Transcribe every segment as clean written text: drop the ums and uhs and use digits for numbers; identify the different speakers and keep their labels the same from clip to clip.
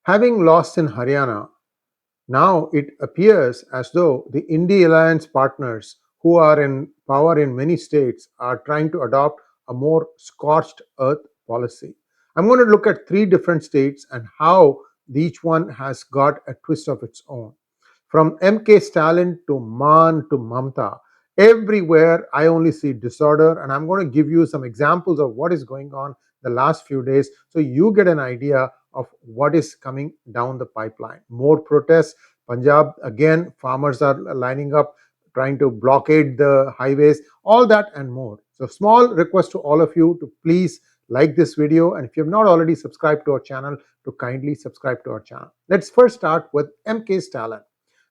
Speaker 1: Having lost in Haryana, now it appears as though the INDI alliance partners who are in power in many states are trying to adopt a more scorched earth policy. I'm going to look at three different states and how each one has got a twist of its own. From MK Stalin to Mann to Mamata, everywhere I only see disorder, and I'm going to give you some examples of what is going on the last few days so you get an idea of what is coming down the pipeline. More protests. Punjab, again, farmers are lining up, trying to blockade the highways, all that and more. So, small request to all of you to please like this video, and if you have not already subscribed to our channel, to kindly subscribe to our channel. Let's first start with MK Stalin.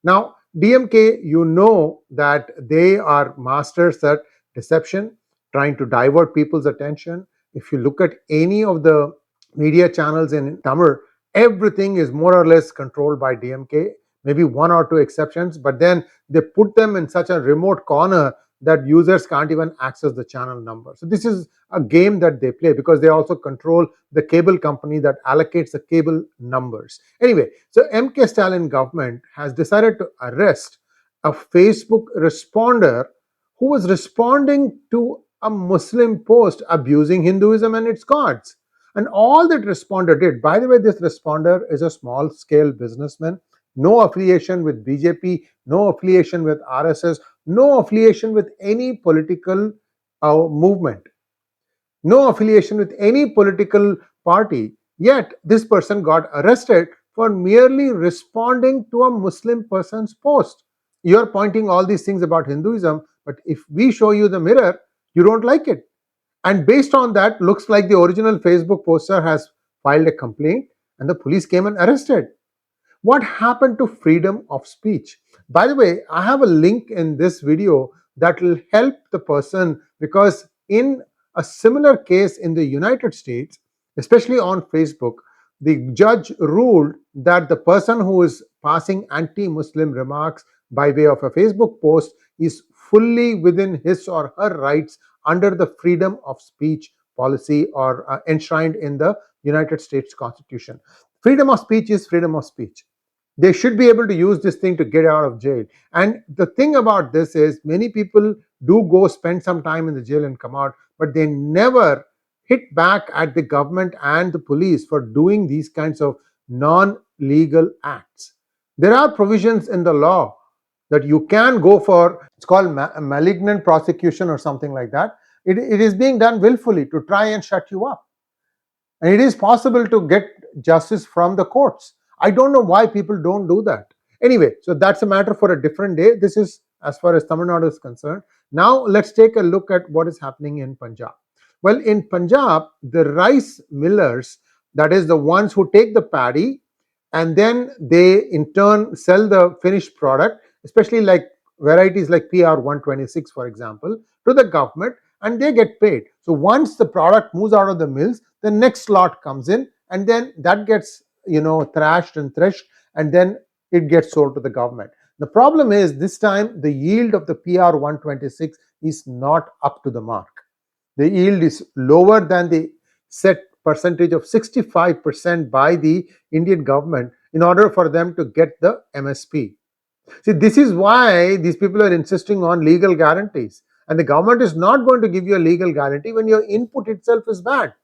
Speaker 1: Now, DMK, you know that they are masters at deception, trying to divert people's attention. If you look at any of the media channels in Tamil, everything is more or less controlled by DMK, maybe one or two exceptions, but then they put them in such a remote corner that users can't even access the channel number. So this is a game that they play because they also control the cable company that allocates the cable numbers. Anyway, so MK Stalin government has decided to arrest a Facebook responder who was responding to a Muslim post abusing Hinduism and its gods. And all that responder did, by the way, this responder is a small scale businessman, no affiliation with BJP, no affiliation with RSS, no affiliation with any political movement, no affiliation with any political party. Yet this person got arrested for merely responding to a Muslim person's post. You're pointing all these things about Hinduism, but if we show you the mirror, you don't like it. And based on that, looks like the original Facebook poster has filed a complaint and the police came and arrested. What happened to freedom of speech? By the way, I have a link in this video that will help the person, because in a similar case in the United States, especially on Facebook, the judge ruled that the person who is passing anti-Muslim remarks by way of a Facebook post is fully within his or her rights under the freedom of speech policy or enshrined in the United States Constitution. Freedom of speech is freedom of speech. They should be able to use this thing to get out of jail. And the thing about this is many people do go spend some time in the jail and come out, but they never hit back at the government and the police for doing these kinds of non-legal acts. There are provisions in the law that you can go for, it's called malignant prosecution or something like that. It is being done willfully to try and shut you up. And it is possible to get justice from the courts. I don't know why people don't do that. Anyway, so that's a matter for a different day. This is as far as Tamil Nadu is concerned. Now let's take a look at what is happening in Punjab. Well, in Punjab, the rice millers, that is the ones who take the paddy and then they in turn sell the finished product, especially like varieties like PR126, for example, to the government, and they get paid. So once the product moves out of the mills, the next lot comes in and then that gets thrashed and threshed, and then it gets sold to the government. The problem is this time the yield of the PR126 is not up to the mark. The yield is lower than the set percentage of 65% by the Indian government in order for them to get the MSP. See, this is why these people are insisting on legal guarantees. And the government is not going to give you a legal guarantee when your input itself is bad.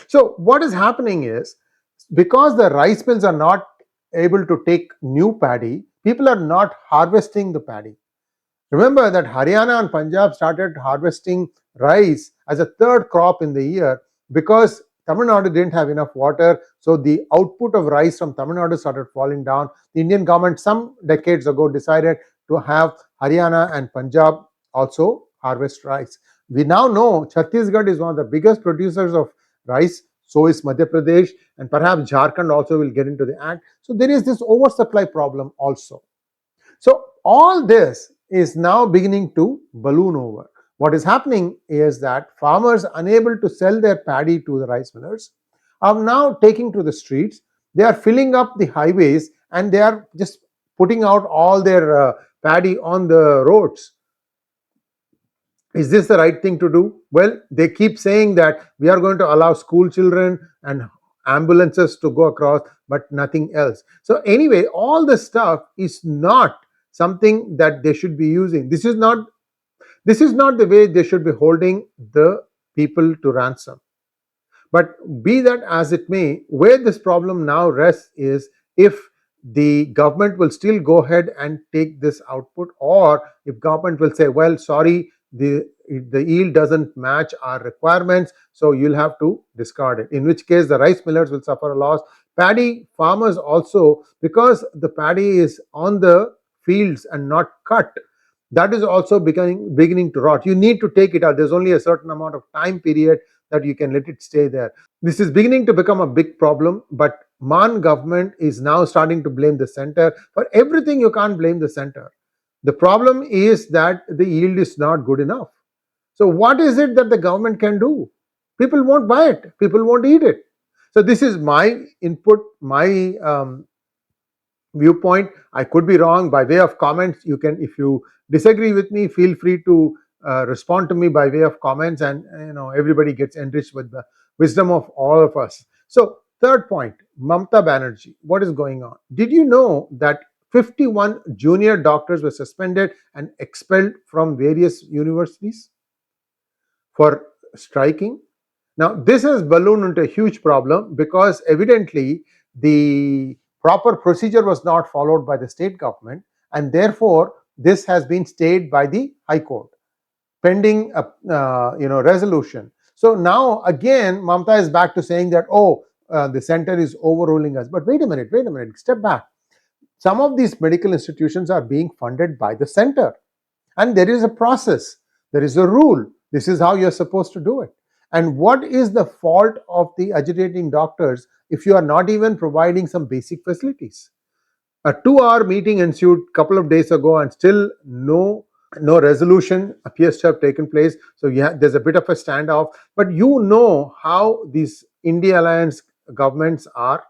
Speaker 1: So what is happening is, because the rice mills are not able to take new paddy, people are not harvesting the paddy. Remember that Haryana and Punjab started harvesting rice as a third crop in the year because Tamil Nadu didn't have enough water. So the output of rice from Tamil Nadu started falling down. The Indian government some decades ago decided to have Haryana and Punjab also harvest rice. We now know Chhattisgarh is one of the biggest producers of rice. So is Madhya Pradesh, and perhaps Jharkhand also will get into the act. So there is this oversupply problem also. So all this is now beginning to balloon over. What is happening is that farmers unable to sell their paddy to the rice millers are now taking to the streets. They are filling up the highways and they are just putting out all their paddy on the roads. Is this the right thing to do? Well, they keep saying that we are going to allow school children and ambulances to go across, but nothing else. So anyway, all this stuff is not something that they should be using. This is not the way they should be holding the people to ransom. But be that as it may, where this problem now rests is if the government will still go ahead and take this output, or if government will say, well, sorry, the yield doesn't match our requirements, so you'll have to discard it, in which case the rice millers will suffer a loss. Paddy farmers also, because the paddy is on the fields and not cut, that is also beginning to rot. You need to take it out. There's only a certain amount of time period that you can let it stay there. This is beginning to become a big problem, but Mann government is now starting to blame the center for everything. You can't blame the center. The problem is that the yield is not good enough. So what is it that the government can do? People won't buy it. People won't eat it. So this is my input, my viewpoint. I could be wrong. By way of comments, you can, if you disagree with me, feel free to respond to me by way of comments, and everybody gets enriched with the wisdom of all of us. So third point, Mamata Banerjee, what is going on? Did you know that 51 junior doctors were suspended and expelled from various universities for striking? Now this has ballooned into a huge problem because evidently the proper procedure was not followed by the state government, and therefore this has been stayed by the High Court pending a resolution. So now again Mamata is back to saying that, the center is overruling us. But wait a minute, step back. Some of these medical institutions are being funded by the center, and there is a process, there is a rule. This is how you're supposed to do it. And what is the fault of the agitating doctors if you are not even providing some basic facilities? A 2-hour meeting ensued a couple of days ago, and still no resolution appears to have taken place. So there's a bit of a standoff. But how these INDI alliance governments are.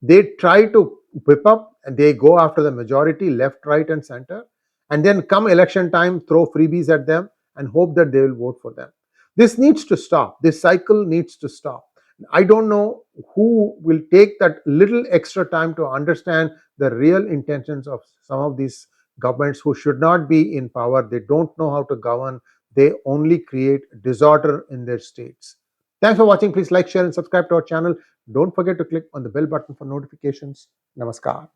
Speaker 1: They try to whip up and they go after the majority, left, right, and center, and then come election time, throw freebies at them and hope that they will vote for them. This needs to stop. This cycle needs to stop. I don't know who will take that little extra time to understand the real intentions of some of these governments who should not be in power. They don't know how to govern. They only create disorder in their states. Thanks for watching. Please like, share, and subscribe to our channel. Don't forget to click on the bell button for notifications. Namaskar.